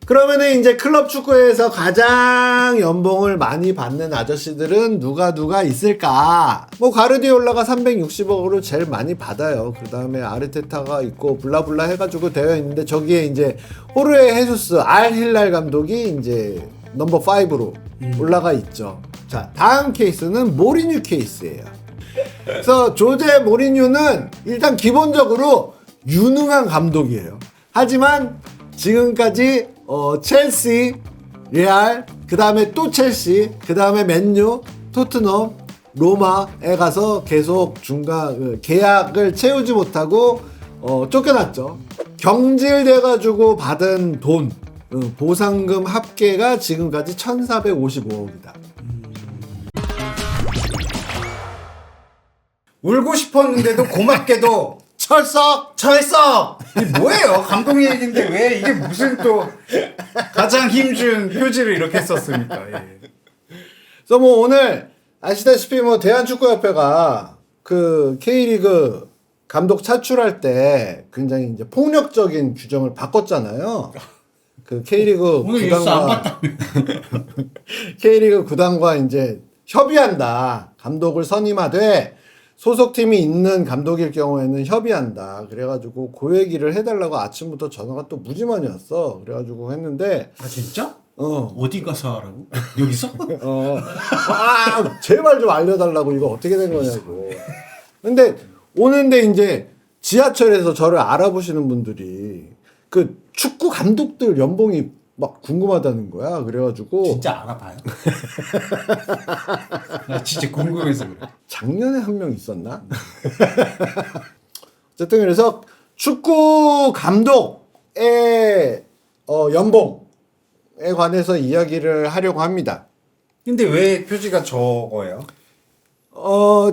그러면은 이제 클럽 축구에서 가장 연봉을 많이 받는 아저씨들은 누가 있을까? 뭐 가르디올라가 360억으로 제일 많이 받아요. 그 다음에 아르테타가 있고 블라블라 해가지고 되어 있는데 저기에 이제 호르헤 헤수스 알 힐랄 감독이 이제 넘버 5로 올라가 있죠. 자, 다음 케이스는 모리뉴 케이스예요. 그래서 조제 모리뉴는 일단 기본적으로 유능한 감독이에요. 하지만 지금까지 첼시, 레알, 그 다음에 또 첼시, 그 다음에 맨유, 토트넘, 로마에 가서 계속 중간 계약을 채우지 못하고 쫓겨났죠. 경질돼가지고 받은 돈, 보상금 합계가 지금까지 1,455억이다. 울고 싶었는데도 고맙게도 철석! 이게 뭐예요? 감동 얘기인데 왜 이게 무슨 또 가장 힘준 표지를 이렇게 썼습니까? 예. 그래서 뭐 오늘 아시다시피 뭐 대한축구협회가 그 K리그 감독 차출할 때 굉장히 이제 폭력적인 규정을 바꿨잖아요. 그 K리그 오늘 뉴스 안 봤다며. K리그 구단과 이제 협의한다. 감독을 선임하되 소속팀이 있는 감독일 경우에는 협의한다. 그래가지고 그 얘기를 해달라고 아침부터 전화가 또 무지 많이 왔어. 그래가지고 했는데 아 진짜? 어디 가서 하라고? 여기서? 제발 좀 알려달라고 이거 어떻게 된 거냐고. 근데 오는데 이제 지하철에서 저를 알아보시는 분들이 그 축구 감독들 연봉이 막 궁금하다는 거야. 그래가지고 진짜 알아봐요? 나 진짜 궁금해서 그래. 작년에 한 명 있었나? 어쨌든 그래서 축구 감독의 연봉에 관해서 이야기를 하려고 합니다. 근데 왜 표지가 저거예요?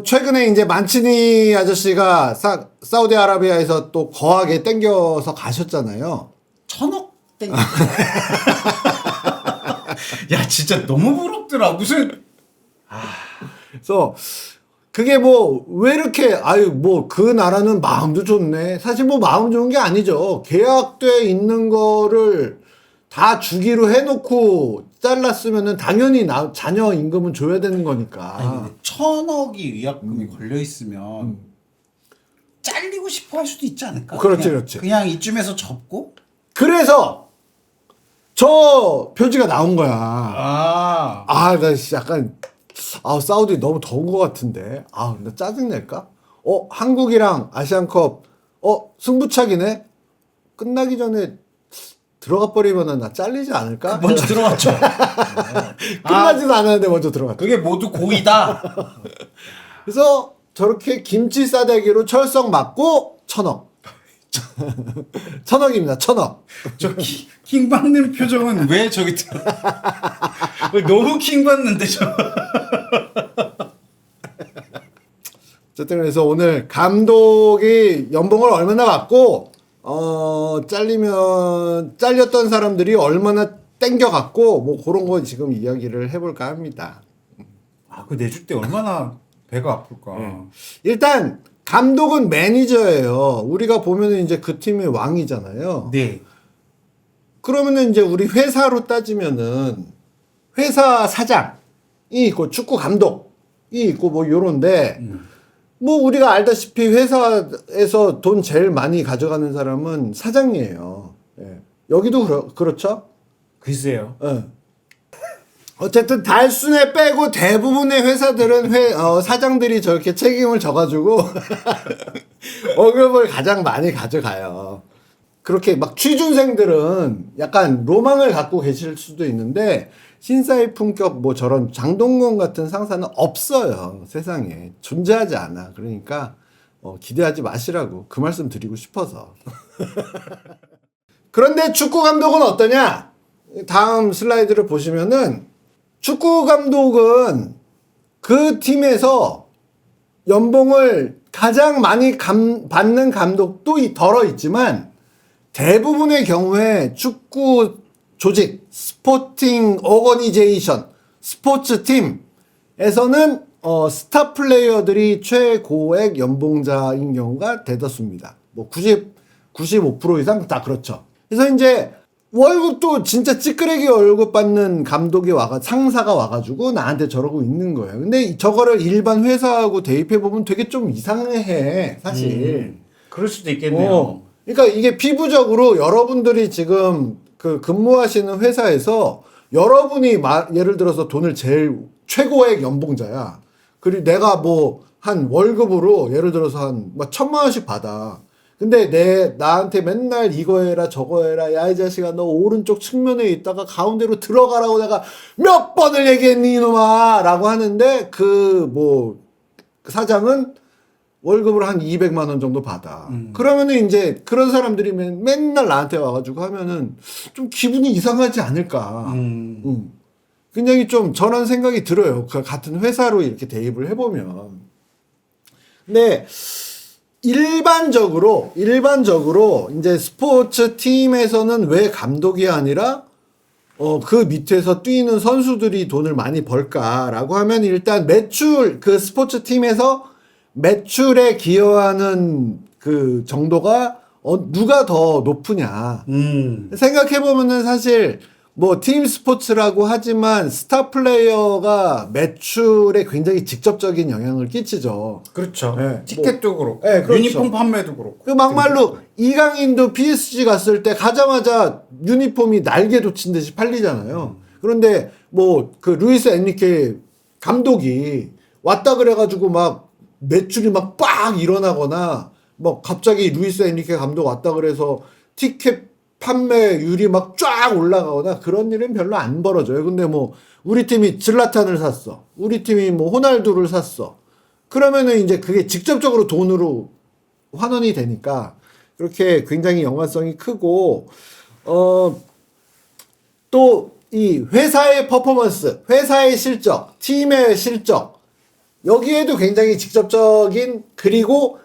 최근에 이제 만치니 아저씨가 사우디아라비아에서 또 거하게 땡겨서 가셨잖아요. 1,000억 땡. 야 진짜 너무 부럽더라. 무슨 그래서 그게 뭐 왜 이렇게 뭐 그 나라는 마음도 좋네. 사실 뭐 마음 좋은 게 아니죠. 계약돼 있는 거를 다 주기로 해놓고 잘랐으면은 당연히 자녀 임금은 줘야 되는 거니까. 아니, 근데 1,000억이 위약금이 걸려 있으면 잘리고 싶어 할 수도 있지 않을까? 그렇지. 그냥 이쯤에서 접고. 그래서 저 표지가 나온 거야. 아, 나 약간 사우디 너무 더운 것 같은데. 나 짜증 낼까? 한국이랑 아시안컵 승부차기네. 끝나기 전에 들어가 버리면은 나 잘리지 않을까? 먼저 들어갔죠. 끝나지도 않았는데 먼저 들어갔죠. 그게 모두 고의다. 그래서 저렇게 김치 싸대기로 철석 맞고 1,000억. 1,000억입니다. 1,000억. 저 킹 받는 표정은 왜 저기 들어? 너무 킹 받는데 저. 어쨌든 그래서 오늘 감독이 연봉을 얼마나 받고 잘렸던 사람들이 얼마나 땡겨갔고 뭐 그런 거 지금 이야기를 해볼까 합니다. 그 내줄 때 얼마나 배가 아플까. 일단 감독은 매니저예요. 우리가 보면은 이제 그 팀의 왕이잖아요. 네. 그러면은 이제 우리 회사로 따지면은 회사 사장이 있고 축구 감독이 있고 뭐 요런데 뭐 우리가 알다시피 회사에서 돈 제일 많이 가져가는 사람은 사장이에요. 예. 여기도 그렇죠? 글쎄요. 예. 어쨌든 달순에 빼고 대부분의 회사들은 사장들이 저렇게 책임을 져가지고 월급을 가장 많이 가져가요. 그렇게 막 취준생들은 약간 로망을 갖고 계실 수도 있는데 신사의 품격 뭐 저런 장동건 같은 상사는 없어요. 세상에 존재하지 않아. 그러니까 기대하지 마시라고 그 말씀 드리고 싶어서. 그런데 축구 감독은 어떠냐? 다음 슬라이드를 보시면은 축구 감독은 그 팀에서 연봉을 가장 많이 받는 감독도 덜어 있지만 대부분의 경우에 축구 조직, 스포팅 오거니제이션, 스포츠 팀에서는 스타 플레이어들이 최고액 연봉자인 경우가 대다수입니다. 뭐 95% 이상 다 그렇죠. 그래서 이제 월급도 진짜 찌끄레기 월급 받는 감독이 상사가 와가지고 나한테 저러고 있는 거예요. 근데 저거를 일반 회사하고 대입해보면 되게 좀 이상해, 사실. 그럴 수도 있겠네요. 그러니까 이게 피부적으로 여러분들이 지금 그 근무하시는 회사에서 여러분이 예를 들어서 돈을 제일 최고액 연봉자야. 그리고 내가 뭐 한 월급으로 예를 들어서 한 1,000만 원씩 받아. 근데 나한테 맨날 이거 해라 저거 해라 야 이 자식아 너 오른쪽 측면에 있다가 가운데로 들어가라고 내가 몇 번을 얘기했니 이놈아 라고 하는데 그 사장은 월급을 한 200만 원 정도 받아. 그러면은 이제 그런 사람들이 맨날 나한테 와가지고 하면은 좀 기분이 이상하지 않을까. 굉장히 좀 저런 생각이 들어요. 그 같은 회사로 이렇게 대입을 해보면. 근데 일반적으로 이제 스포츠 팀에서는 왜 감독이 아니라 그 밑에서 뛰는 선수들이 돈을 많이 벌까라고 하면 일단 그 스포츠 팀에서 매출에 기여하는 그 정도가 누가 더 높으냐. 생각해보면은 사실 뭐 팀 스포츠라고 하지만 스타 플레이어가 매출에 굉장히 직접적인 영향을 끼치죠. 그렇죠. 네, 티켓도 그렇고, 그렇죠. 유니폼 판매도 그렇고. 그 막말로 이강인도 PSG 갔을 때 가자마자 유니폼이 날개 돋친 듯이 팔리잖아요. 그런데 뭐 그 루이스 엔리케 감독이 왔다 그래가지고 막 매출이 막 빡 일어나거나 뭐 갑자기 루이스 엔리케 감독 왔다 그래서 티켓 판매율이 막 쫙 올라가거나 그런 일은 별로 안 벌어져요. 근데 뭐 우리 팀이 질라탄을 샀어. 우리 팀이 뭐 호날두를 샀어. 그러면은 이제 그게 직접적으로 돈으로 환원이 되니까 그렇게 굉장히 연관성이 크고 또 이 회사의 퍼포먼스, 회사의 실적, 팀의 실적 여기에도 굉장히 직접적인 그리고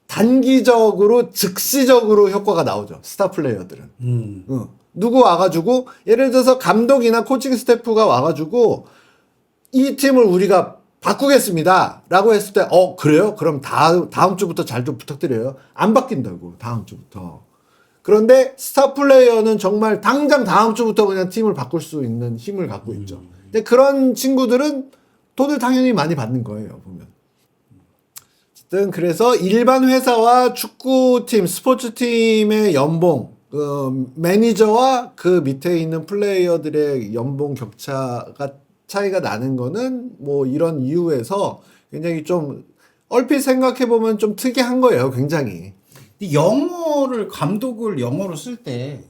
단기적으로 즉시적으로 효과가 나오죠. 스타 플레이어들은. 누구 와가지고 예를 들어서 감독이나 코칭 스태프가 와가지고 이 팀을 우리가 바꾸겠습니다 라고 했을 때 그래요? 그럼 다음 주부터 잘 좀 부탁드려요. 안 바뀐다고 다음 주부터. 그런데 스타 플레이어는 정말 당장 다음 주부터 그냥 팀을 바꿀 수 있는 힘을 갖고 있죠. 근데 그런 친구들은 돈을 당연히 많이 받는 거예요, 보면. 어쨌든 그래서 일반 회사와 축구팀, 스포츠팀의 연봉, 매니저와 그 밑에 있는 플레이어들의 연봉 차이가 나는 거는 뭐 이런 이유에서 굉장히 좀 얼핏 생각해보면 좀 특이한 거예요, 굉장히. 영어를 감독을 영어로 쓸 때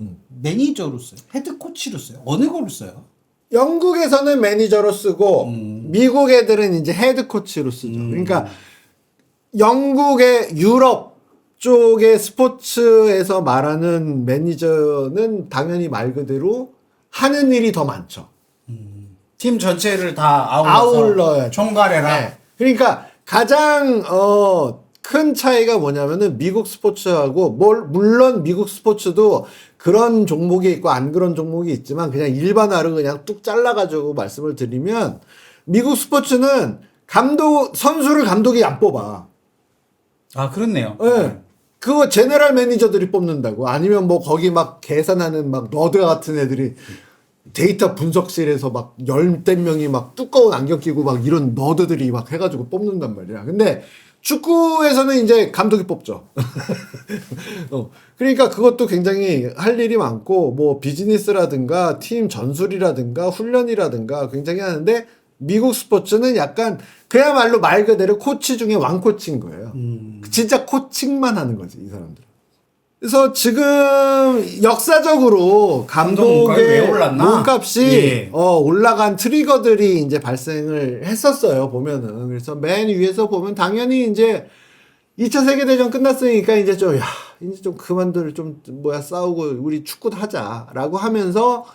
매니저로 써요? 헤드 코치로 써요? 어느 거로 써요? 영국에서는 매니저로 쓰고 미국 애들은 이제 헤드 코치로 쓰죠. 그러니까 영국의 유럽 쪽의 스포츠에서 말하는 매니저는 당연히 말 그대로 하는 일이 더 많죠. 팀 전체를 다 아울러야 총괄해라. 네. 그러니까 가장 큰 차이가 뭐냐면은 미국 스포츠하고 물론 미국 스포츠도 그런 종목이 있고 안 그런 종목이 있지만 그냥 일반화를 그냥 뚝 잘라가지고 말씀을 드리면 미국 스포츠는 선수를 감독이 안 뽑아. 아, 그렇네요. 네. 그거 제너럴 매니저들이 뽑는다고. 아니면 뭐 거기 막 계산하는 막 너드 같은 애들이 데이터 분석실에서 막 10대 명이 막 두꺼운 안경 끼고 막 이런 너드들이 막 해가지고 뽑는단 말이야. 근데 축구에서는 이제 감독이 뽑죠. 그러니까 그것도 굉장히 할 일이 많고, 뭐 비즈니스라든가 팀 전술이라든가 훈련이라든가 굉장히 하는데, 미국 스포츠는 약간 그야말로 말 그대로 코치 중에 왕코치인 거예요. 진짜 코칭만 하는 거지, 이 사람들. 그래서 지금 역사적으로 감독의 몸값이 올라간 트리거들이 이제 발생을 했었어요, 보면은. 그래서 맨 위에서 보면 당연히 이제 2차 세계대전 끝났으니까 이제 이제 좀 그만들 싸우고 우리 축구도 하자라고 하면서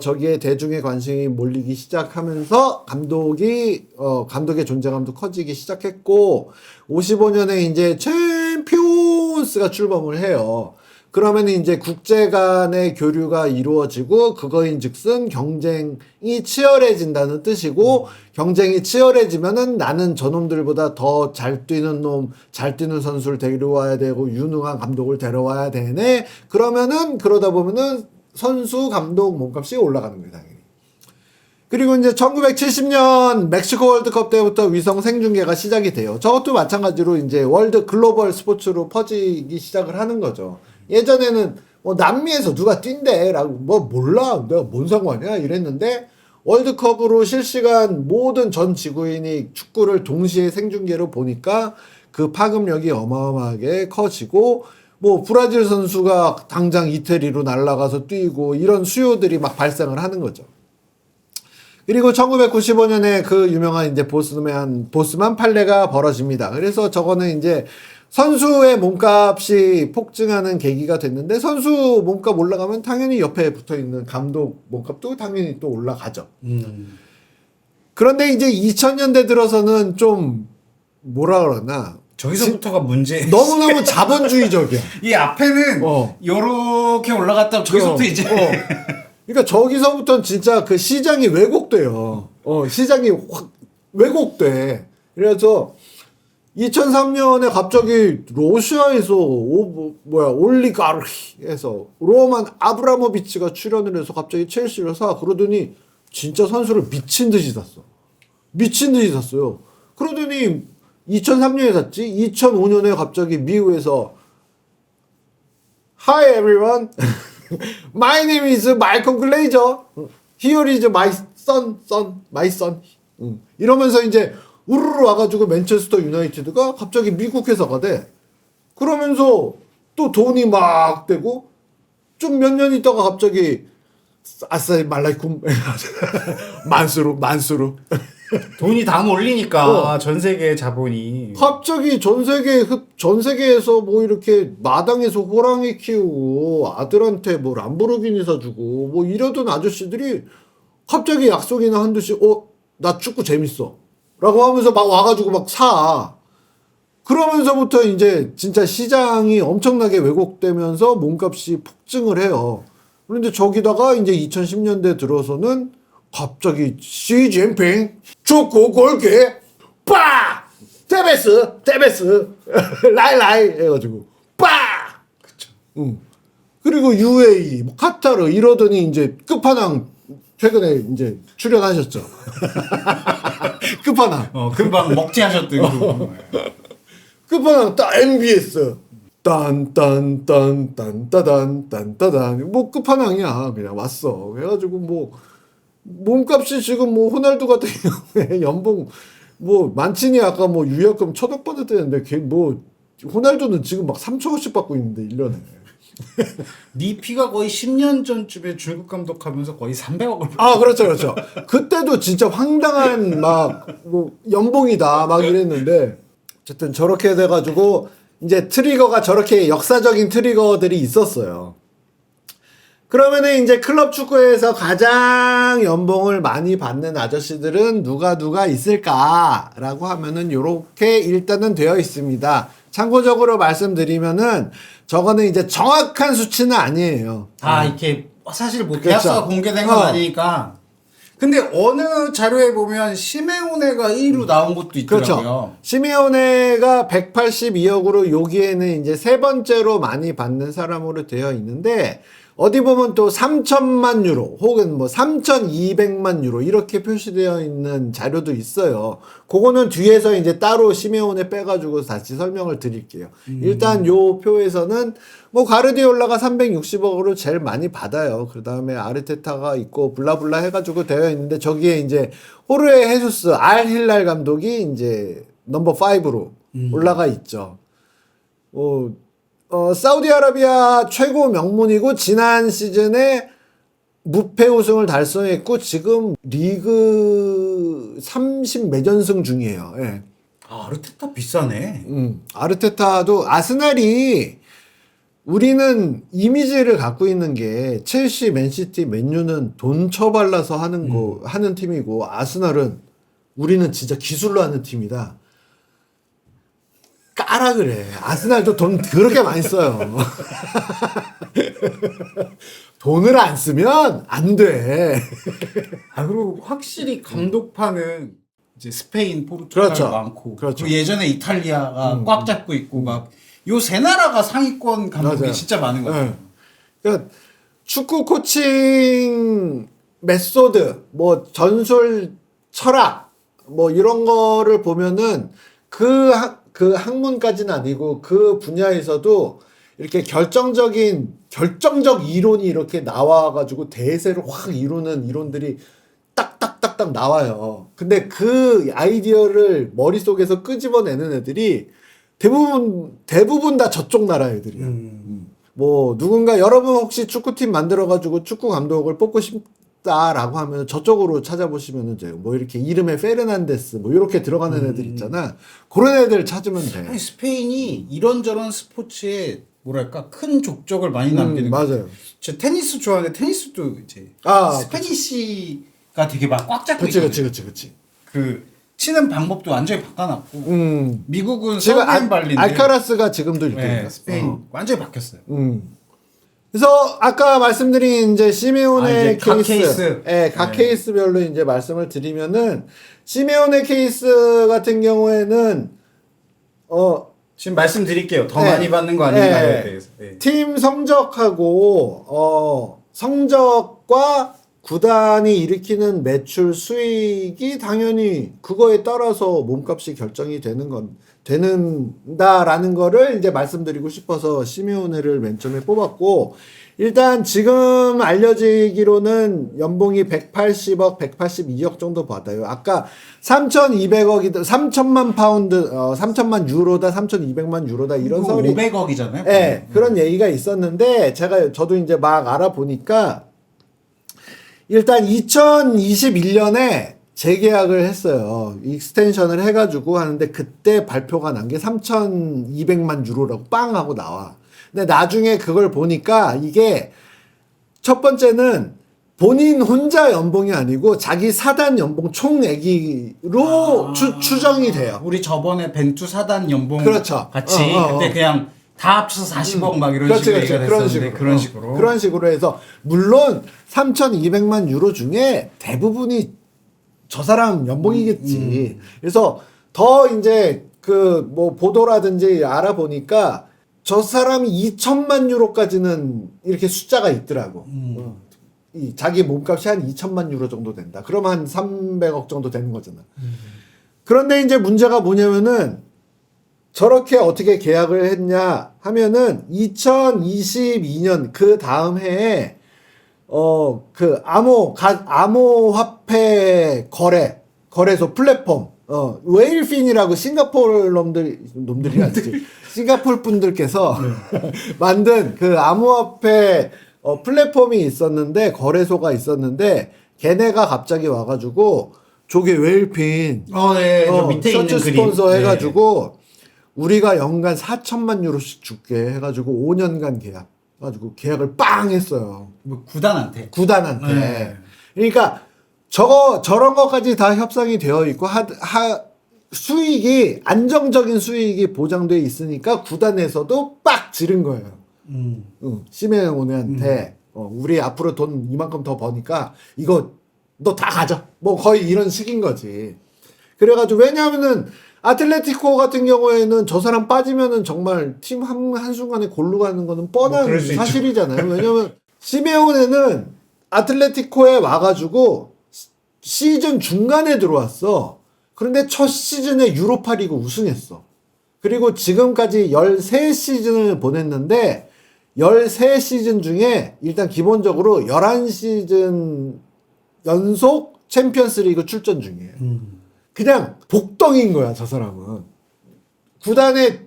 저기에 대중의 관심이 몰리기 시작하면서 감독의 존재감도 커지기 시작했고, 55년에 이제 챔피언스가 출범을 해요. 그러면 이제 국제 간의 교류가 이루어지고, 그거인 즉슨 경쟁이 치열해진다는 뜻이고, 경쟁이 치열해지면은 나는 저놈들보다 더 잘 뛰는 잘 뛰는 선수를 데려와야 되고, 유능한 감독을 데려와야 되네. 그러다 보면은 선수, 감독 몸값이 올라가는 거예요, 당연히. 그리고 이제 1970년 멕시코 월드컵 때부터 위성 생중계가 시작이 돼요. 저것도 마찬가지로 이제 월드 글로벌 스포츠로 퍼지기 시작을 하는 거죠. 예전에는 뭐 남미에서 누가 뛴대 라고 뭐 몰라 내가 뭔 상관이야 이랬는데 월드컵으로 실시간 모든 전 지구인이 축구를 동시에 생중계로 보니까 그 파급력이 어마어마하게 커지고 뭐 브라질 선수가 당장 이태리로 날아가서 뛰고 이런 수요들이 막 발생을 하는 거죠. 그리고 1995년에 그 유명한 이제 보스만 판례가 벌어집니다. 그래서 저거는 이제 선수의 몸값이 폭증하는 계기가 됐는데 선수 몸값 올라가면 당연히 옆에 붙어 있는 감독 몸값도 당연히 또 올라가죠. 그런데 이제 2000년대 들어서는 좀 뭐라 그러나 저기서부터가 문제. 너무너무 자본주의적이야. 이 앞에는 요렇게 올라갔다 저기서부터 이제 그러니까 저기서부터는 진짜 그 시장이 왜곡돼요. 시장이 확 왜곡돼. 그래서 2003년에 갑자기 러시아에서 올리가르히에서 로만 아브라모비치가 출연을 해서 갑자기 첼시를 사. 그러더니 진짜 선수를 미친 듯이 샀어. 미친 듯이 샀어요. 그러더니 2003년에 샀지. 2005년에 갑자기 미국에서 Hi everyone. My name is Malcolm Glazer. Here is my son. 이러면서 이제 우르르 와가지고 맨체스터 유나이티드가 갑자기 미국 회사가 돼. 그러면서 또 돈이 막 되고 좀 몇 년 있다가 갑자기 아싸이 말라이쿰 만수르 돈이 다 몰리니까 전 세계 자본이 갑자기 전 세계에서 뭐 이렇게 마당에서 호랑이 키우고 아들한테 뭐 람보르기니 사주고 뭐 이러던 아저씨들이 갑자기 약속이나 한두씩 나 축구 재밌어 라고 하면서 막 와가지고 막 사. 그러면서부터 이제 진짜 시장이 엄청나게 왜곡되면서 몸값이 폭증을 해요. 그런데 저기다가 이제 2010년대 들어서는 갑자기 시진핑 축구 골키 빠 테베스 라이 해가지고 빠 그쵸. 그리고 UAE 뭐 카타르 이러더니 이제 끝판왕 최근에 이제 출연하셨죠. 끝판왕. 금방 먹튀하셨던 끝판왕 딱 MBS 딴딴딴딴따단 뭐 끝판왕이야. 그냥 왔어. 그래가지고 뭐 몸값이 지금 뭐 호날두 같은 경우에 연봉 뭐 만치니 아까 뭐 유예금 1,000억 받았다는데 걔 뭐 호날두는 지금 막 3천억씩 받고 있는데 1년에. 네 피가 거의 10년 전쯤에 중국 감독하면서 거의 300억을 아 그렇죠. 그때도 진짜 황당한 막 뭐 연봉이다 막 이랬는데 어쨌든 저렇게 돼가지고 이제 트리거가 저렇게 역사적인 트리거들이 있었어요. 그러면은 이제 클럽 축구에서 가장 연봉을 많이 받는 아저씨들은 누가 있을까라고 하면은 요렇게 일단은 되어 있습니다. 참고적으로 말씀드리면은 저거는 이제 정확한 수치는 아니에요. 이렇게 사실 뭐 그렇죠. 계약서가 공개된 건 아니니까. 근데 어느 자료에 보면 시메오네가 1위로 나온 것도 있더라고요. 그렇죠. 시메오네가 182억으로 여기에는 이제 세 번째로 많이 받는 사람으로 되어 있는데 어디 보면 또 3천만 유로 혹은 뭐 3,200만 유로 이렇게 표시되어 있는 자료도 있어요. 그거는 뒤에서 이제 따로 시메온에 빼가지고 다시 설명을 드릴게요. 일단 요 표에서는 뭐 가르디올라가 360억으로 제일 많이 받아요. 그 다음에 아르테타가 있고 블라블라 해가지고 되어 있는데 저기에 이제 호르헤 헤수스 알 힐랄 감독이 이제 넘버 5로 올라가 있죠. 사우디아라비아 최고 명문이고 지난 시즌에 무패 우승을 달성했고 지금 리그 30 몇 연승 중이에요. 예. 아르테타 비싸네. 아르테타도 아스날이 우리는 이미지를 갖고 있는 게 첼시, 맨시티, 맨유는 돈 처발라서 하는 팀이고 아스날은 우리는 진짜 기술로 하는 팀이다. 까라 그래. 아스날도 돈 그렇게 많이 써요. 돈을 안 쓰면 안 돼. 그리고 확실히 감독파는 이제 스페인, 포르투갈 그렇죠. 많고. 그렇죠. 그리고 예전에 이탈리아가 꽉 잡고 있고 막 요 세 나라가 상위권 감독이 맞아요. 진짜 많은 것 같아요. 그러니까 축구 코칭 메소드, 뭐 전술 철학, 뭐 이런 거를 보면은 그 학문까지는 아니고 그 분야에서도 이렇게 결정적 이론이 이렇게 나와가지고 대세를 확 이루는 이론들이 딱딱딱딱 나와요. 근데 그 아이디어를 머릿속에서 끄집어내는 애들이 대부분 다 저쪽 나라 애들이야. 뭐 누군가 여러분 혹시 축구팀 만들어가지고 축구 감독을 뽑고 싶다라고 하면 저쪽으로 찾아보시면 돼요. 뭐 이렇게 이름에 페르난데스 뭐 이렇게 들어가는 애들 있잖아. 그런 애들 찾으면 돼. 아니, 스페인이 이런저런 스포츠에 뭐랄까 큰 족적을 많이 남기는 맞아요. 제 테니스 좋아하는데 테니스도 이제 스페니쉬가 되게 막 꽉 잡고 그치. 그 치는 방법도 완전히 바꿔놨고 미국은 지금 서브앤 발리인데 알카라스가 지금도 이렇게 네, 스페인 완전히 바뀌었어요. 그래서 아까 말씀드린 이제 시메온의 이제 각 케이스, 예, 각 케이스별로 이제 말씀을 드리면은 시메온의 케이스 같은 경우에는 지금 말씀드릴게요. 더 네. 많이 받는 거 아닌가에 대해서. 네. 팀 성적하고 성적과 구단이 일으키는 매출 수익이 당연히 그거에 따라서 몸값이 결정이 되는다라는 거를 이제 말씀드리고 싶어서 시메오네를 맨 처음에 뽑았고, 일단 지금 알려지기로는 연봉이 180억, 182억 정도 받아요. 아까 3,200억이다, 3천만 파운드, 3천만 유로다, 3,200만 유로다 이런 설이 500억이잖아요. 네, 그런 얘기가 있었는데 저도 이제 막 알아보니까 일단 2021년에 재계약을 했어요. 익스텐션을 해가지고 하는데 그때 발표가 난 게 3,200만 유로라고 빵 하고 나와. 근데 나중에 그걸 보니까 이게 첫 번째는 본인 혼자 연봉이 아니고 자기 사단 연봉 총액으로 추정이 돼요. 우리 저번에 벤투 사단 연봉 그렇죠. 같이 그때 그냥 다 합쳐서 40억 막 이런 식으로 얘기가 됐었는데 그런 식으로 해서 물론 3,200만 유로 중에 대부분이 저 사람 연봉이겠지. 그래서 더 이제 그 뭐 보도라든지 알아보니까 저 사람이 2천만 유로까지는 이렇게 숫자가 있더라고. 이 자기 몸값이 한 2천만 유로 정도 된다. 그러면 한 300억 정도 되는 거잖아. 그런데 이제 문제가 뭐냐면은 저렇게 어떻게 계약을 했냐 하면은 2022년 그 다음 해에 그 암호화폐 거래소 플랫폼 웨일핀이라고 싱가포르 놈들이 아니지 싱가포르 분들께서 만든 그 암호화폐 플랫폼이 있었는데 거래소가 있었는데 걔네가 갑자기 와가지고 저게 웨일핀 네. 저 밑에 있는 셔츠 그림. 스폰서 해가지고 우리가 연간 4천만 유로씩 줄게 해가지고 5년간 계약 해가지고 계약을 빵 했어요. 뭐 구단한테. 구단한테. 그러니까 저런 것까지 다 협상이 되어 있고 수익이 안정적인 수익이 보장돼 있으니까 구단에서도 빡 지른 거예요. 시메오네한테 우리 앞으로 돈 이만큼 더 버니까 이거 너 다 가져. 뭐 거의 이런 식인 거지. 그래가지고 왜냐하면은 아틀레티코 같은 경우에는 저 사람 빠지면은 정말 팀 한순간에 골로 가는 거는 뻔한 그럴 수 있죠. 사실이잖아요. 왜냐면 시메오네는 아틀레티코에 와가지고 시즌 중간에 들어왔어. 그런데 첫 시즌에 유로파 리그 우승했어. 그리고 지금까지 13시즌을 보냈는데 13시즌 중에 일단 기본적으로 11시즌 연속 챔피언스 리그 출전 중이에요. 그냥 복덩인 거야, 저 사람은. 구단의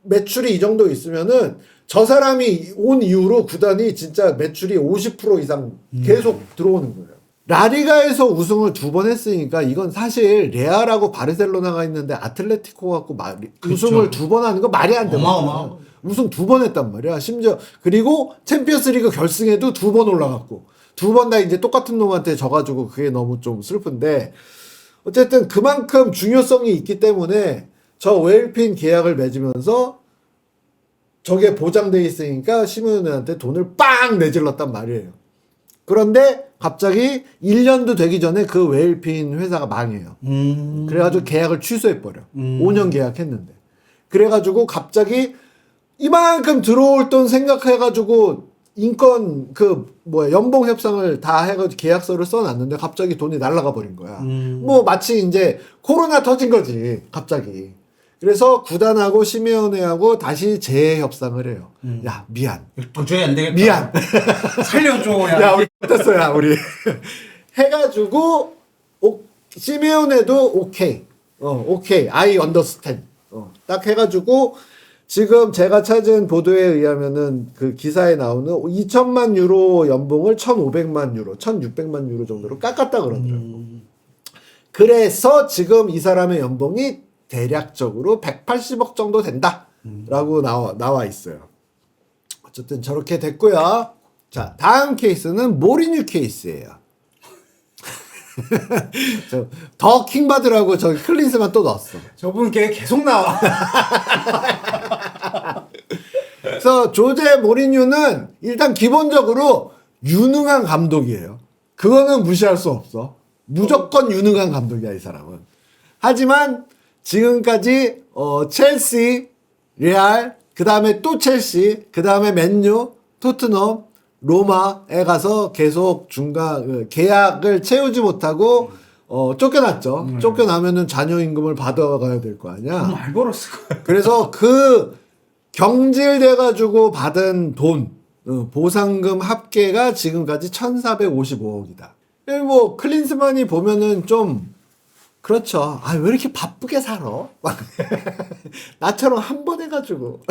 매출이 이 정도 있으면은 저 사람이 온 이후로 구단이 진짜 매출이 50% 이상 계속 들어오는 거예요. 라리가에서 우승을 2번 했으니까 이건 사실 레알하고 바르셀로나가 있는데 아틀레티코 갖고 우승을 2번 하는 거 말이 안 돼. 어마어마. 우승 2번 했단 말이야. 심지어 그리고 챔피언스 리그 결승에도 2번 올라갔고 2번 다 이제 똑같은 놈한테 져가지고 그게 너무 좀 슬픈데 어쨌든 그만큼 중요성이 있기 때문에 저 웨일핀 계약을 맺으면서 저게 보장돼 있으니까 시므네한테 돈을 빵 내질렀단 말이에요. 그런데 갑자기 1년도 되기 전에 그 웨일핀 회사가 망해요. 그래가지고 계약을 취소해버려. 5년 계약했는데. 그래가지고 갑자기 이만큼 들어올 돈 생각해가지고 인권 연봉 협상을 다 해가지고 계약서를 써놨는데 갑자기 돈이 날아가 버린 거야. 뭐 마치 이제 코로나 터진 거지 갑자기. 그래서 구단하고 심의위원회하고 다시 재협상을 해요. 야 미안. 도저히 안 되겠다. 미안. 살려줘. 야 우리 어땠어요 우리. 해가지고 심의위원회도 오케이. 오케이. I understand. 딱 해가지고 지금 제가 찾은 보도에 의하면은 그 기사에 나오는 2천만 유로 연봉을 1,500만 유로, 1,600만 유로 정도로 깎았다 그러더라고. 그래서 지금 이 사람의 연봉이 대략적으로 180억 정도 된다라고 나와 있어요. 어쨌든 저렇게 됐고요. 자, 다음 케이스는 모리뉴 케이스예요. 더 킹받으라고 저기 클린스만 또 넣었어. 저분 걔 계속 나와. 그래서 조제 모리뉴는 일단 기본적으로 유능한 감독이에요. 그거는 무시할 수 없어. 무조건 유능한 감독이야 이 사람은. 하지만 지금까지 첼시, 레알, 그 다음에 또 첼시, 그 다음에 맨유, 토트넘, 로마에 가서 계속 중간 계약을 채우지 못하고 쫓겨났죠. 쫓겨나면은 자녀 임금을 받아가야 될 거 아니야. 많이 벌었을 거야. 그래서 그 경질돼 가지고 받은 돈 보상금 합계가 지금까지 1,455억이다. 뭐 클린스만이 보면은 좀 그렇죠. 아 왜 이렇게 바쁘게 살아? 나처럼 한 번 해가지고.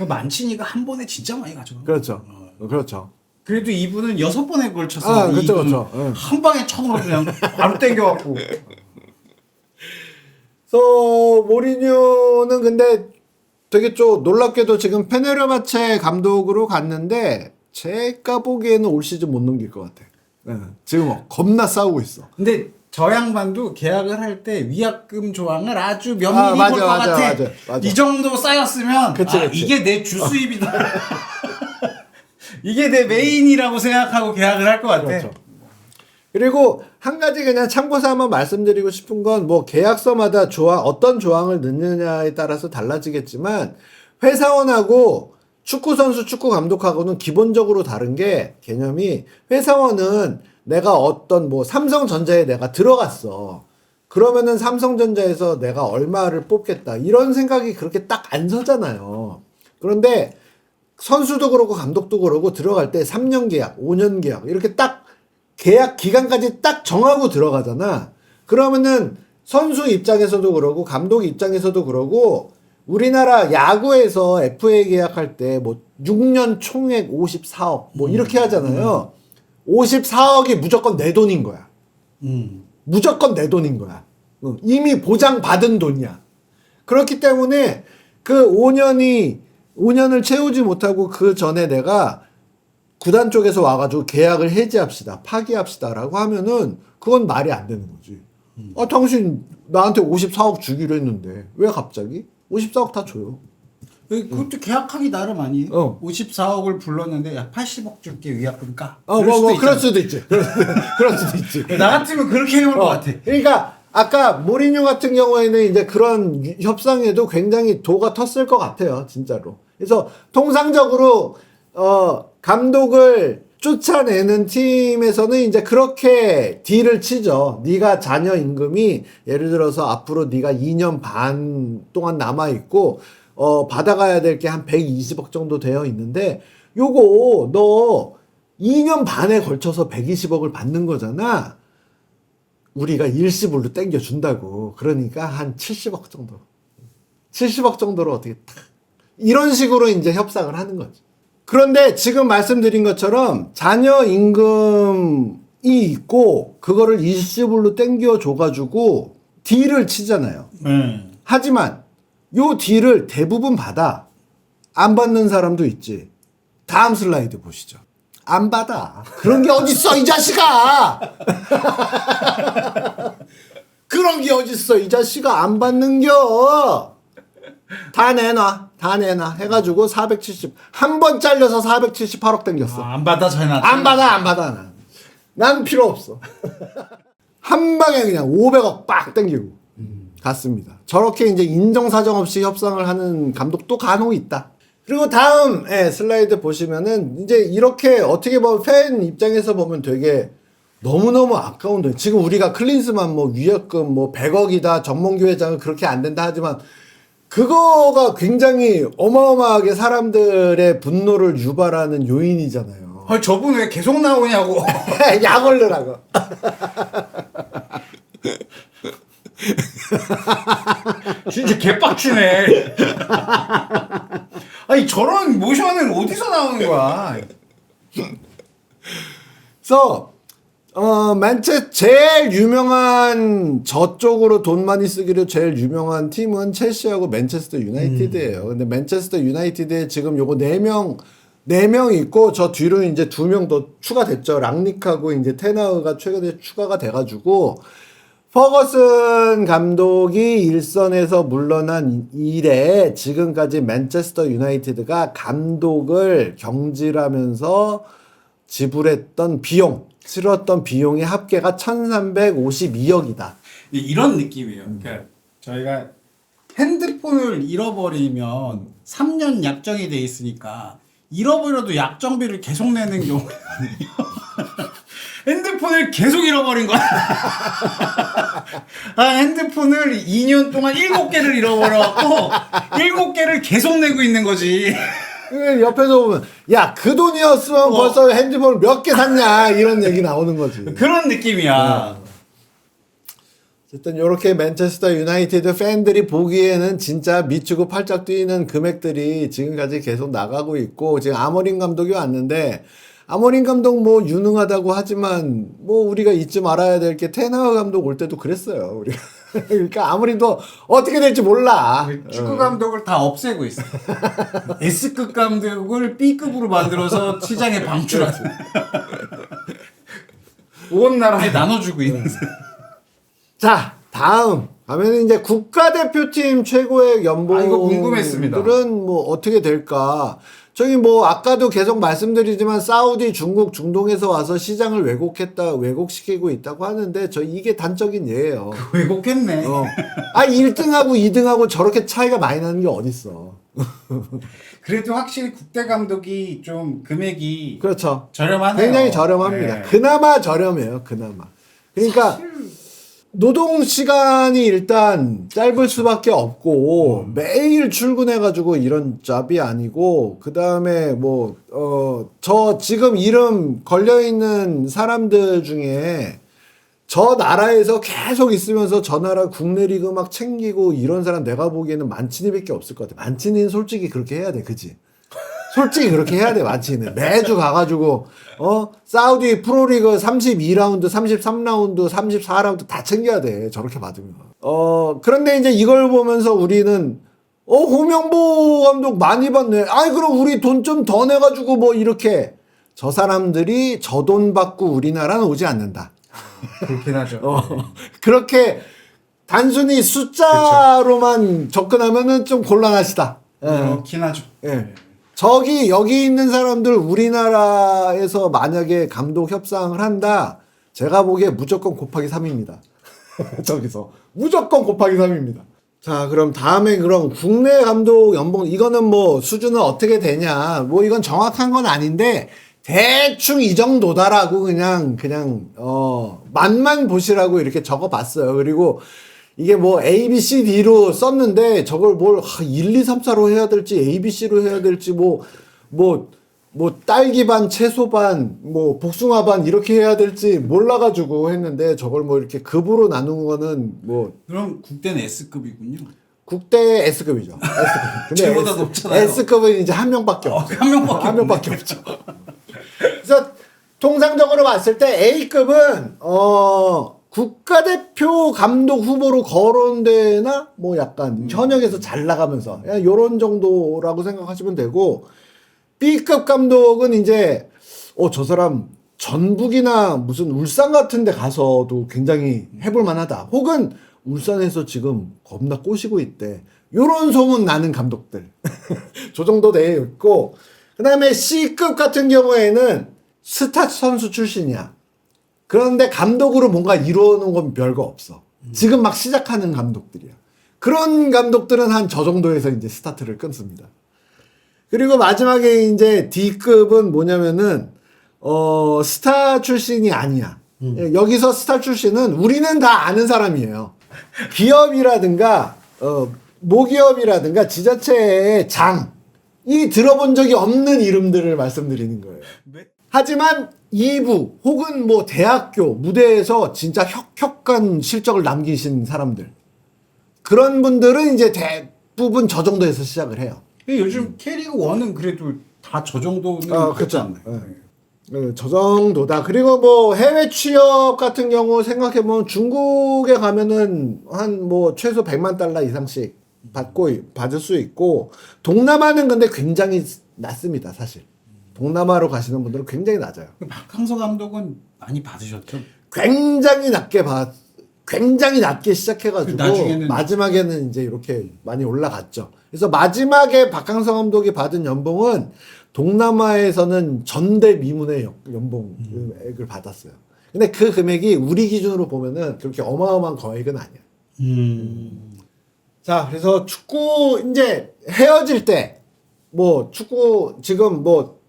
만치니가 한 번에 진짜 많이 가져가. 그렇죠. 그렇죠. 그래도 이분은 6번에 걸쳐서 아, 그렇죠, 그렇죠. 한 방에 쳐넣어 그냥 바로 땡겨갖고. 그래서 모리뉴는 근데 되게 좀 놀랍게도 지금 페네르바체 감독으로 갔는데 제가 보기에는 올 시즌 못 넘길 것 같아. 지금 겁나 싸우고 있어. 근데 저 양반도 계약을 할 때 위약금 조항을 아주 면밀히 볼 것 같아. 맞아. 이 정도 쌓였으면 그치. 이게 내 주수입이다. 이게 내 메인이라고 생각하고 계약을 할 것 같아. 그렇죠. 그리고 한 가지 그냥 참고삼아 말씀드리고 싶은 건 뭐 계약서마다 어떤 조항을 넣느냐에 따라서 달라지겠지만 회사원하고 축구 선수, 축구 감독하고는 기본적으로 다른 게 개념이 회사원은 내가 어떤 뭐 삼성전자에 내가 들어갔어. 그러면은 삼성전자에서 내가 얼마를 뽑겠다. 이런 생각이 그렇게 딱 안 서잖아요. 그런데 선수도 그렇고 감독도 그렇고 들어갈 때 3년 계약, 5년 계약 이렇게 딱 계약 기간까지 딱 정하고 들어가잖아. 그러면은 선수 입장에서도 그러고 감독 입장에서도 그러고 우리나라 야구에서 FA 계약할 때 뭐 6년 총액 54억 뭐 이렇게 하잖아요. 54억이 무조건 내 돈인 거야. 무조건 내 돈인 거야. 이미 보장받은 돈이야. 그렇기 때문에 그 5년을 채우지 못하고 그 전에 내가 구단 쪽에서 와가지고 계약을 해지합시다. 파기합시다라고 하면은 그건 말이 안 되는 거지. 당신 나한테 54억 주기로 했는데 왜 갑자기? 54억 다 줘요. 그것도 계약하기 나름 아니에요. 54억을 불렀는데 야 80억 줄게 위약금 까. 그럴 수도 있지. 그럴 수도 있지. 나 같으면 그렇게 해올 것 같아. 그러니까 아까 모리뉴 같은 경우에는 이제 그런 협상에도 굉장히 도가 텄을 것 같아요, 진짜로. 그래서 통상적으로 감독을 쫓아내는 팀에서는 이제 그렇게 딜을 치죠. 네가 자녀 임금이 예를 들어서 앞으로 네가 2년 반 동안 남아 있고 받아가야 될 게 한 120억 정도 되어 있는데 요거 너 2년 반에 걸쳐서 120억을 받는 거잖아. 우리가 일시불로 땡겨준다고. 그러니까 한 70억 정도. 70억 정도로 어떻게 딱. 이런 식으로 이제 협상을 하는 거지. 그런데 지금 말씀드린 것처럼 자녀 임금이 있고 그거를 일시불로 땡겨줘가지고 딜을 치잖아요. 하지만 요 딜을 대부분 받아. 안 받는 사람도 있지. 다음 슬라이드 보시죠. 안 받아. 그런 게 어딨어 이 자식아. 그런 게 어딨어 이 자식아. 안 받는겨. 다 내놔 해가지고 470 한 번 잘려서 478억 땡겼어. 안 받아 전화. 안 받아. 난 필요 없어. 한 방에 그냥 500억 빡 땡기고 갔습니다. 저렇게 이제 인정사정 없이 협상을 하는 감독도 간혹 있다. 그리고 다음 슬라이드 보시면은 이제 이렇게 어떻게 보면 팬 입장에서 보면 되게 너무너무 아까운 돈. 지금 우리가 클린스만 뭐 위약금 뭐 100억이다. 정몽규 회장은 그렇게 안 된다 하지만 그거가 굉장히 어마어마하게 사람들의 분노를 유발하는 요인이잖아요. 저분 왜 계속 나오냐고. 약 올르라고. 진짜 개빡치네. 아니 저런 모션은 어디서 나오는 거야? 그래서 제일 유명한 저쪽으로 돈 많이 쓰기로 제일 유명한 팀은 첼시하고 맨체스터 유나이티드예요. 근데 맨체스터 유나이티드에 지금 요거 4명 있고 저 뒤로 이제 2명 더 추가됐죠. 랑닉하고 이제 테나우가 최근에 추가가 돼가지고 퍼거슨 감독이 일선에서 물러난 이래 지금까지 맨체스터 유나이티드가 감독을 경질하면서 지불했던 비용, 치렀던 비용의 합계가 1352억이다. 이런 느낌이에요. 그러니까 저희가 핸드폰을 잃어버리면 3년 약정이 돼 있으니까 잃어버려도 약정비를 계속 내는 경우가 아니에요. 핸드폰을 계속 잃어버린 거야. 핸드폰을 2년 동안 7개를 잃어버려갖고 7개를 계속 내고 있는 거지. 옆에서 보면 야 그 돈이었으면 벌써 핸드폰을 몇 개 샀냐 이런 얘기 나오는 거지. 그런 느낌이야. 어쨌든 이렇게 맨체스터 유나이티드 팬들이 보기에는 진짜 미치고 팔짝 뛰는 금액들이 지금까지 계속 나가고 있고 지금 아모린 감독이 왔는데 아모린 감독 뭐 유능하다고 하지만 뭐 우리가 잊지 말아야 될 게 테나우 감독 올 때도 그랬어요. 우리가 그러니까 아모린도 어떻게 될지 몰라. 축구 감독을 다 없애고 있어. S급 감독을 B급으로 만들어서 시장에 방출하고 온 나라에 나눠주고 있는. 자, 다음 가면 이제 국가대표팀 최고의 이거 연봉들은 궁금했습니다. 뭐 어떻게 될까? 저기 뭐 아까도 계속 말씀드리지만 사우디, 중국, 중동에서 와서 시장을 왜곡시키고 있다고 하는데 저 이게 단적인 예예요. 왜곡했네. 1등하고 2등하고 저렇게 차이가 많이 나는 게 어딨어. 그래도 확실히 국대 감독이 좀 금액이 그렇죠. 저렴하네요. 굉장히 저렴합니다. 네. 그나마 저렴해요. 그나마. 그러니까 노동 시간이 일단 짧을 수밖에 없고 매일 출근해가지고 이런 잡이 아니고 그 다음에 뭐 저 지금 이름 걸려 있는 사람들 중에 저 나라에서 계속 있으면서 저 나라 국내 리그 막 챙기고 이런 사람 내가 보기에는 만치니밖에 없을 것 같아. 만치니는 솔직히 그렇게 해야 돼, 그지? 솔직히 그렇게 해야 돼, 마치는. 매주 가가지고, 사우디 프로리그 32라운드, 33라운드, 34라운드 다 챙겨야 돼. 저렇게 받으면. 그런데 이제 이걸 보면서 우리는, 홍명보 감독 많이 받네. 아이, 그럼 우리 돈 좀 더 내가지고 뭐 이렇게. 저 사람들이 저 돈 받고 우리나라는 오지 않는다. 그렇긴 하죠. 그렇게 단순히 숫자로만 접근하면은 좀 곤란하시다. 그렇긴 하죠. 예. 여기 있는 사람들 우리나라에서 만약에 감독 협상을 한다. 제가 보기에 무조건 곱하기 3입니다. 저기서. 무조건 곱하기 3입니다. 자, 그럼 다음에 그럼 국내 감독 연봉, 이거는 뭐 수준은 어떻게 되냐. 뭐 이건 정확한 건 아닌데, 대충 이 정도다라고 그냥, 맛만 보시라고 이렇게 적어 봤어요. 그리고 이게 뭐 A, B, C, D로 썼는데 저걸 뭘 1, 2, 3, 4로 해야 될지 A, B, C로 해야 될지 뭐 딸기 반, 채소 반, 뭐 복숭아 반 이렇게 해야 될지 몰라가지고 했는데 저걸 뭐 이렇게 급으로 나눈 거는 뭐 그럼 국대는 S급이군요. 국대 S급이죠. S급. 근데 저보다 높잖아요. S급은 이제 한 명밖에 없죠. 한 명밖에 없죠. 그래서 통상적으로 봤을 때 A급은 국가대표 감독 후보로 거론되나 뭐 약간 현역에서 잘 나가면서 요런 정도라고 생각하시면 되고 B급 감독은 이제 저 사람 전북이나 무슨 울산 같은 데 가서도 굉장히 해볼 만하다. 혹은 울산에서 지금 겁나 꼬시고 있대. 요런 소문 나는 감독들. 저 정도 돼 있고 그다음에 C급 같은 경우에는 스타 선수 출신이야. 그런데 감독으로 뭔가 이루어놓은 건 별거 없어. 지금 막 시작하는 감독들이야. 그런 감독들은 한 저 정도에서 이제 스타트를 끊습니다. 그리고 마지막에 이제 D급은 뭐냐면은 스타 출신이 아니야. 여기서 스타 출신은 우리는 다 아는 사람이에요. 기업이라든가 모기업이라든가 지자체의 장이 들어본 적이 없는 이름들을 말씀드리는 거예요. 하지만 2부 혹은 뭐 대학교 무대에서 진짜 혁혁한 실적을 남기신 사람들, 그런 분들은 이제 대부분 저 정도에서 시작을 해요. 요즘 K리그 1은 그래도 다 저 정도는 그렇죠. 그렇지 않나요? 저 정도다. 그리고 뭐 해외 취업 같은 경우 생각해보면 중국에 가면은 한 뭐 최소 100만 달러 이상씩 받을 수 있고, 동남아는 근데 굉장히 낮습니다, 사실. 동남아로 가시는 분들은 굉장히 낮아요. 박항서 감독은 많이 받으셨죠? 굉장히 낮게 시작해가지고 나중에는 마지막에는 이제 이렇게 많이 올라갔죠. 그래서 마지막에 박항서 감독이 받은 연봉은 동남아에서는 전대미문의 연봉액을 받았어요. 근데 그 금액이 우리 기준으로 보면은 그렇게 어마어마한 거액은 아니야. 자, 그래서 축구 이제 헤어질 때 뭐 축구 지금 뭐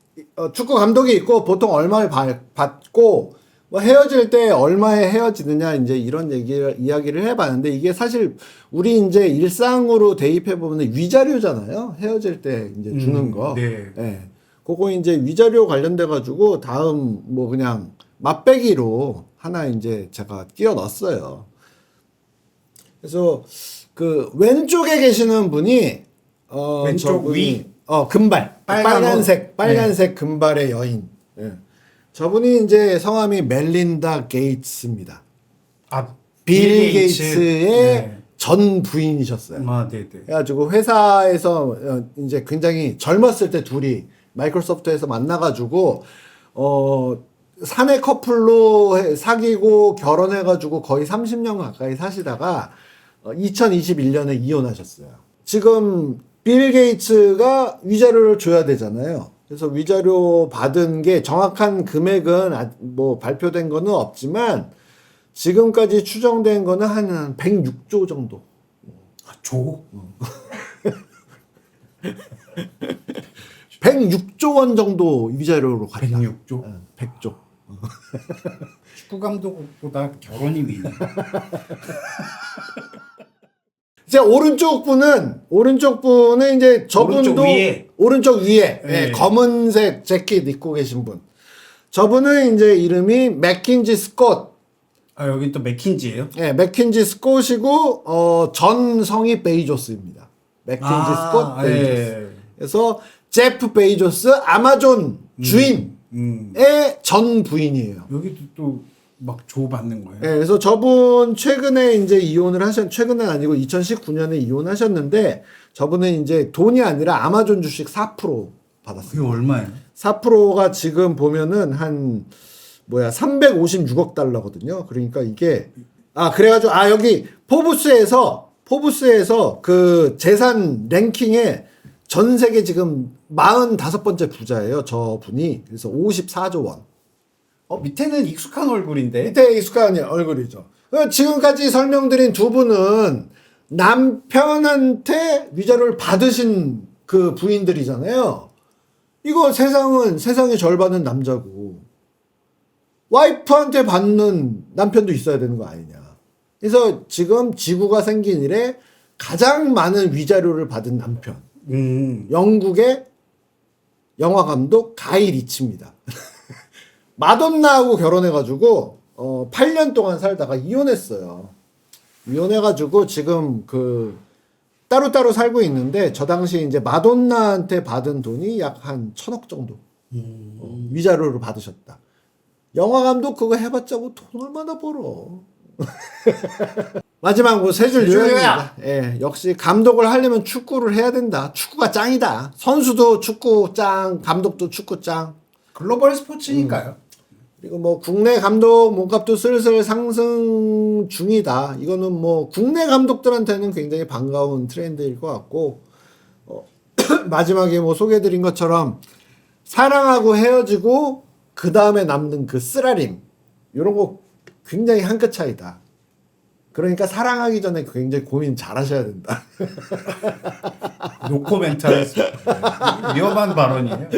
축구 감독이 있고 보통 얼마를 받고 뭐 헤어질 때 얼마에 헤어지느냐 이제 이런 이야기를 해봤는데, 이게 사실 우리 이제 일상으로 대입해 보면 위자료잖아요. 헤어질 때 이제 주는 거. 네. 예. 그거 이제 위자료 관련돼 가지고 다음 뭐 그냥 맛배기로 하나 이제 제가 끼워 넣었어요. 그래서 그 왼쪽에 계시는 분이 왼쪽 저분이 위? 금발 빨간색 네. 금발의 여인. 예. 저분이 이제 성함이 멜린다 게이츠입니다. 아, 빌 게이츠의 네. 전 부인이셨어요. 아, 네네. 그래가지고 회사에서 이제 굉장히 젊었을 때 둘이 마이크로소프트에서 만나가지고 사내 커플로 사귀고 결혼해가지고 거의 30년 가까이 사시다가 2021년에 이혼하셨어요. 지금 빌 게이츠가 위자료를 줘야 되잖아요. 그래서 위자료 받은 게 정확한 금액은 뭐 발표된 거는 없지만 지금까지 추정된 거는 한 106조 정도. 아, 조? 106조 원 정도 위자료로 갔다. 106조? 100조. 축구 감독보다 결혼이 위네. 이제 오른쪽 분은 이제 저분도 오른쪽 위에 네. 예, 검은색 재킷 입고 계신 분. 저분은 이제 이름이 맥킨지 스콧. 아, 여기 또 맥킨지예요? 예, 맥킨지 스콧이고 전 성이 베이조스입니다. 맥킨지 스콧 베이조스. 예. 그래서 제프 베이조스 아마존 주인의 전 부인이에요. 여기도 또 막 조 받는 거예요? 예, 그래서 저분 최근에 이제 최근은 아니고 2019년에 이혼하셨는데, 저분은 이제 돈이 아니라 아마존 주식 4% 받았어요. 그게 얼마예요? 4%가 지금 보면은 한 356억 달러거든요. 그러니까 이게 그래가지고 여기 포브스에서 그 재산 랭킹에 전 세계 지금 45번째 부자예요. 저 분이. 그래서 54조 원. 밑에는 익숙한 얼굴인데. 밑에 익숙한 얼굴이죠. 지금까지 설명드린 두 분은 남편한테 위자료를 받으신 그 부인들이잖아요. 이거 세상의 절반은 남자고 와이프한테 받는 남편도 있어야 되는 거 아니냐. 그래서 지금 지구가 생긴 이래 가장 많은 위자료를 받은 남편. 영국의 영화 감독 가이 리치입니다. 마돈나하고 결혼해가지고 8년 동안 살다가 이혼했어요. 이혼해가지고 지금 그 따로따로 살고 있는데, 저 당시 이제 마돈나한테 받은 돈이 약 한 1,000억 정도 위자료를 받으셨다. 영화 감독 그거 해봤자 뭐 돈 얼마나 벌어. 마지막으로 세 줄 요약입니다. 예, 역시 감독을 하려면 축구를 해야 된다. 축구가 짱이다. 선수도 축구 짱, 감독도 축구 짱. 글로벌 스포츠니까요. 그리고 뭐 국내 감독 몸값도 슬슬 상승 중이다. 이거는 뭐 국내 감독들한테는 굉장히 반가운 트렌드일 것 같고, 마지막에 뭐 소개해드린 것처럼 사랑하고 헤어지고 그 다음에 남는 그 쓰라림, 이런 거 굉장히 한 끗 차이다. 그러니까 사랑하기 전에 굉장히 고민 잘 하셔야 된다. 노코멘트 하겠습니다. 위험한 발언이에요.